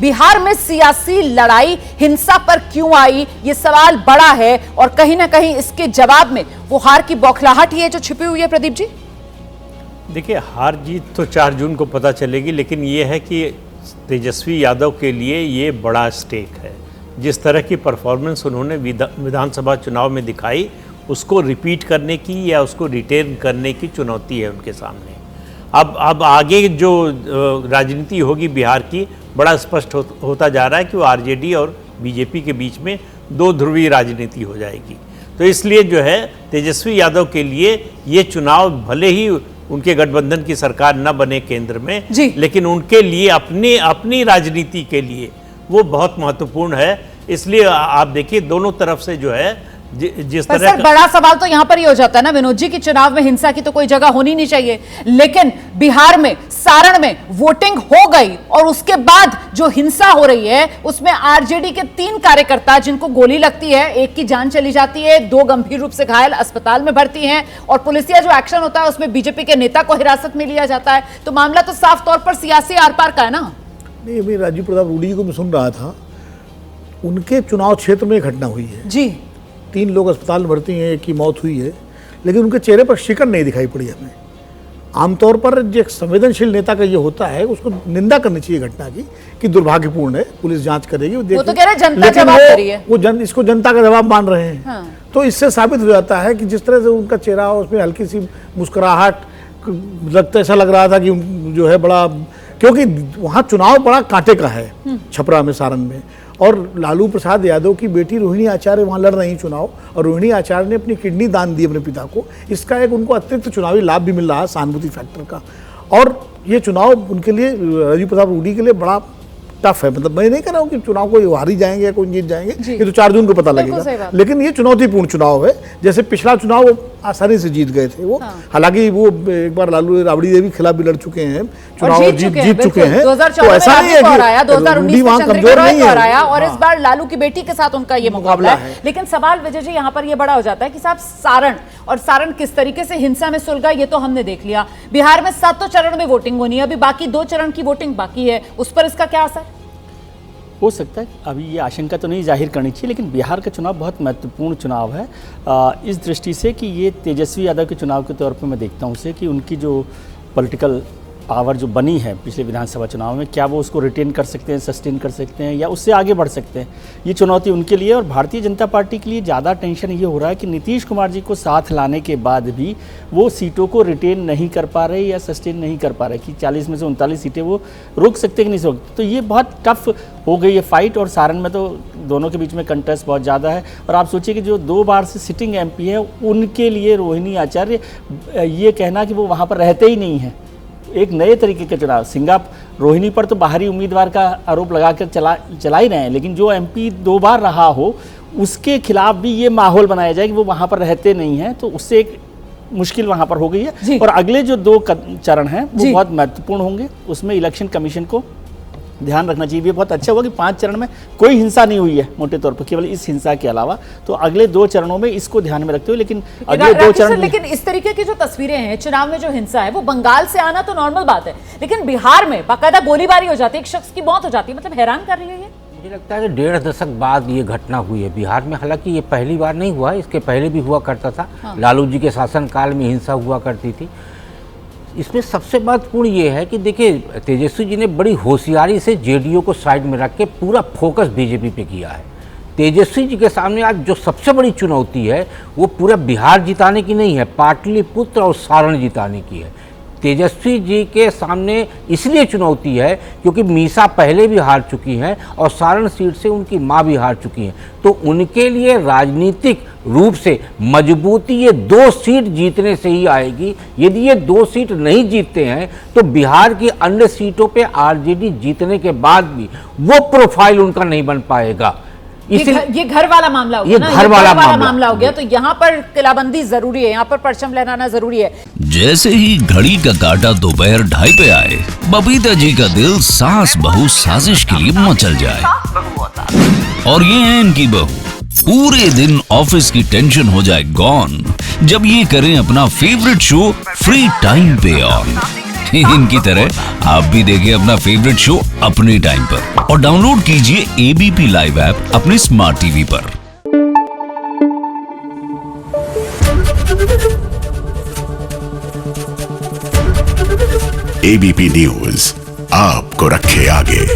बिहार में सियासी लड़ाई हिंसा पर क्यों आई, ये सवाल बड़ा है और कहीं ना कहीं इसके जवाब में वो हार की बौखलाहट ही है जो छिपी हुई है। प्रदीप जी, देखिए, हार जीत तो 4 जून को पता चलेगी, लेकिन ये है कि तेजस्वी यादव के लिए ये बड़ा स्टेक है। जिस तरह की परफॉर्मेंस उन्होंने विधानसभा चुनाव में दिखाई, उसको रिपीट करने की या उसको रिटेन करने की चुनौती है उनके सामने। अब आगे जो राजनीति होगी बिहार की, बड़ा स्पष्ट होता जा रहा है कि वो आरजेडी और बीजेपी के बीच में 2 ध्रुवीय राजनीति हो जाएगी। तो इसलिए जो है तेजस्वी यादव के लिए ये चुनाव, भले ही उनके गठबंधन की सरकार न बने केंद्र में, लेकिन उनके लिए अपनी राजनीति के लिए वो बहुत महत्वपूर्ण है। इसलिए आप देखिए, दोनों तरफ से जो है जिस तरह सर, बड़ा सवाल तो यहां पर ही हो जाता है ना विनोद जी, कि चुनाव में हिंसा की तो कोई जगह होनी नहीं चाहिए, लेकिन बिहार में सारण में वोटिंग हो गई और उसके बाद जो हिंसा हो रही है उसमें आरजेडी के 3 कार्यकर्ता जिनको गोली लगती है, एक की जान चली जाती है, 2 गंभीर रूप से घायल अस्पताल में भर्ती हैं और पुलिसिया जो एक्शन होता है उसमें बीजेपी के नेता को हिरासत में लिया जाता है। तो मामला तो साफ तौर पर सियासी आर पार का है ना। नहीं, अभी राजीव प्रताप रूडी जी को मैं सुन रहा था, उनके चुनाव क्षेत्र में घटना हुई है जी। 3 लोग अस्पताल में भर्ती हैं, एक की मौत हुई है, लेकिन उनके चेहरे पर शिकन नहीं दिखाई पड़ी हमें। आमतौर पर जो एक संवेदनशील नेता का ये होता है, उसको निंदा करनी चाहिए घटना की कि दुर्भाग्यपूर्ण है, पुलिस जांच करेगी। वो तो कह रहे जनता जवाब दे रही है, वो इसको जनता का जवाब मान रहे हैं। हाँ। तो इससे साबित हो जाता है कि जिस तरह से उनका चेहरा, उसमें हल्की सी मुस्कुराहट, लगता ऐसा लग रहा था कि जो है बड़ा, क्योंकि वहाँ चुनाव बड़ा कांटे का है, छपरा में, सारण में, और लालू प्रसाद यादव की बेटी रोहिणी आचार्य वहाँ लड़ रही चुनाव, और रोहिणी आचार्य ने अपनी किडनी दान दी अपने पिता को। इसका एक उनको अतिरिक्त चुनावी लाभ भी मिल रहा है, सहानुभूति फैक्टर का। और ये चुनाव उनके लिए, राजीव प्रताप रूडी के लिए बड़ा टफ है। मतलब मैं नहीं कह रहा हूँ कि चुनाव को हारी जाएंगे या कोई जीत जाएंगे, ये तो 4 जून को पता लगेगा, लेकिन ये चुनौतीपूर्ण चुनाव है। जैसे पिछला चुनाव आसानी से जीत गए थे वो, हालांकि वो एक बार लालू राबड़ी देवी के खिलाफ भी लड़ चुके हैं चुनाव, जीत चुके हैं। तो ऐसा नहीं है कि रूडी वहाँ कमजोर नहीं है, और इस बार लालू की बेटी के साथ उनका ये मुकाबला है। लेकिन सवाल विजय जी यहाँ पर ये बड़ा हो जाता है कि साहब, सारण किस तरीके से हिंसा में सुलझा ये तो हमने देख लिया। बिहार में 7 चरण में वोटिंग होनी है, अभी बाकी 2 चरण की वोटिंग बाकी है, उस पर इसका क्या असर हो सकता है? अभी ये आशंका तो नहीं जाहिर करनी चाहिए, लेकिन बिहार का चुनाव बहुत महत्वपूर्ण चुनाव है इस दृष्टि से कि ये तेजस्वी यादव के चुनाव के तौर पे मैं देखता हूँ उसे, कि उनकी जो पॉलिटिकल पावर जो बनी है पिछले विधानसभा चुनाव में, क्या वो उसको रिटेन कर सकते हैं, सस्टेन कर सकते हैं या उससे आगे बढ़ सकते हैं। ये चुनौती उनके लिए, और भारतीय जनता पार्टी के लिए ज़्यादा टेंशन ये हो रहा है कि नीतीश कुमार जी को साथ लाने के बाद भी वो सीटों को रिटेन नहीं कर पा रहे या सस्टेन नहीं कर पा रहे, कि 40 में से 39 सीटें वो रोक सकते कि नहीं रोक। तो ये बहुत टफ हो गई है फाइट, और सारण में तो दोनों के बीच में कंटेस्ट बहुत ज़्यादा है। और आप सोचिए कि जो 2 बार से सिटिंग MP है, उनके लिए रोहिणी आचार्य, ये कहना कि वो वहाँ पर रहते ही नहीं हैं, एक नए तरीके का चुनाव। रोहिणी पर तो बाहरी उम्मीदवार का आरोप लगाकर चला ही रहे हैं, लेकिन जो MP 2 बार रहा हो, उसके खिलाफ भी ये माहौल बनाया जाए कि वो वहाँ पर रहते नहीं हैं, तो उससे एक मुश्किल वहाँ पर हो गई है। और अगले जो 2 चरण हैं वो बहुत महत्वपूर्ण होंगे, उसमें इलेक्शन कमीशन को ध्यान रखना चाहिए। बहुत अच्छा हुआ कि 5 चरण में कोई हिंसा नहीं हुई है मोटे तौर पर, केवल इस हिंसा के अलावा। तो अगले 2 चरणों में इसको ध्यान में रखते हुए, लेकिन अगले 2 चरण, लेकिन इस तरीके की जो तस्वीरें हैं चुनाव में, जो हिंसा है वो बंगाल से आना तो नॉर्मल बात है, लेकिन बिहार में बाकायदा गोलीबारी हो जाती है, एक शख्स की मौत हो जाती है, मतलब हैरान कर रही है ये। मुझे लगता है कि 1.5 दशक बाद ये घटना हुई है बिहार में। हालांकि ये पहली बार नहीं हुआ, इसके पहले भी हुआ करता था। लालू जी के शासनकाल में हिंसा हुआ करती थी। इसमें सबसे महत्वपूर्ण ये है कि देखिए, तेजस्वी जी ने बड़ी होशियारी से जेडीयू को साइड में रख के पूरा फोकस बीजेपी पे किया है। तेजस्वी जी के सामने आज जो सबसे बड़ी चुनौती है वो पूरा बिहार जिताने की नहीं है, पाटलिपुत्र और सारण जिताने की है। तेजस्वी जी के सामने इसलिए चुनौती है क्योंकि मीसा पहले भी हार चुकी हैं और सारण सीट से उनकी मां भी हार चुकी हैं। तो उनके लिए राजनीतिक रूप से मजबूती ये 2 सीट जीतने से ही आएगी। यदि ये 2 सीट नहीं जीतते हैं तो बिहार की अन्य सीटों पे आरजेडी जीतने के बाद भी वो प्रोफाइल उनका नहीं बन पाएगा। ये घर वाला मामला हो गया ना, घर वाला मामला हो गया, तो यहाँ पर किलाबंदी जरूरी है, यहाँ पर परचम लहराना जरूरी है। जैसे ही घड़ी का काटा दोपहर 2:30 पे आए, बबीता जी का दिल सास बहू साजिश के लिए मचल जाए। और ये है इनकी बहू, पूरे दिन ऑफिस की टेंशन हो जाए गॉन जब ये करें अपना फेवरेट शो फ्री टाइम पे ऑन। इनकी तरह आप भी देखिए अपना फेवरेट शो अपने टाइम पर और डाउनलोड कीजिए एबीपी लाइव ऐप अपने स्मार्ट टीवी पर। एबीपी न्यूज आपको रखे आगे।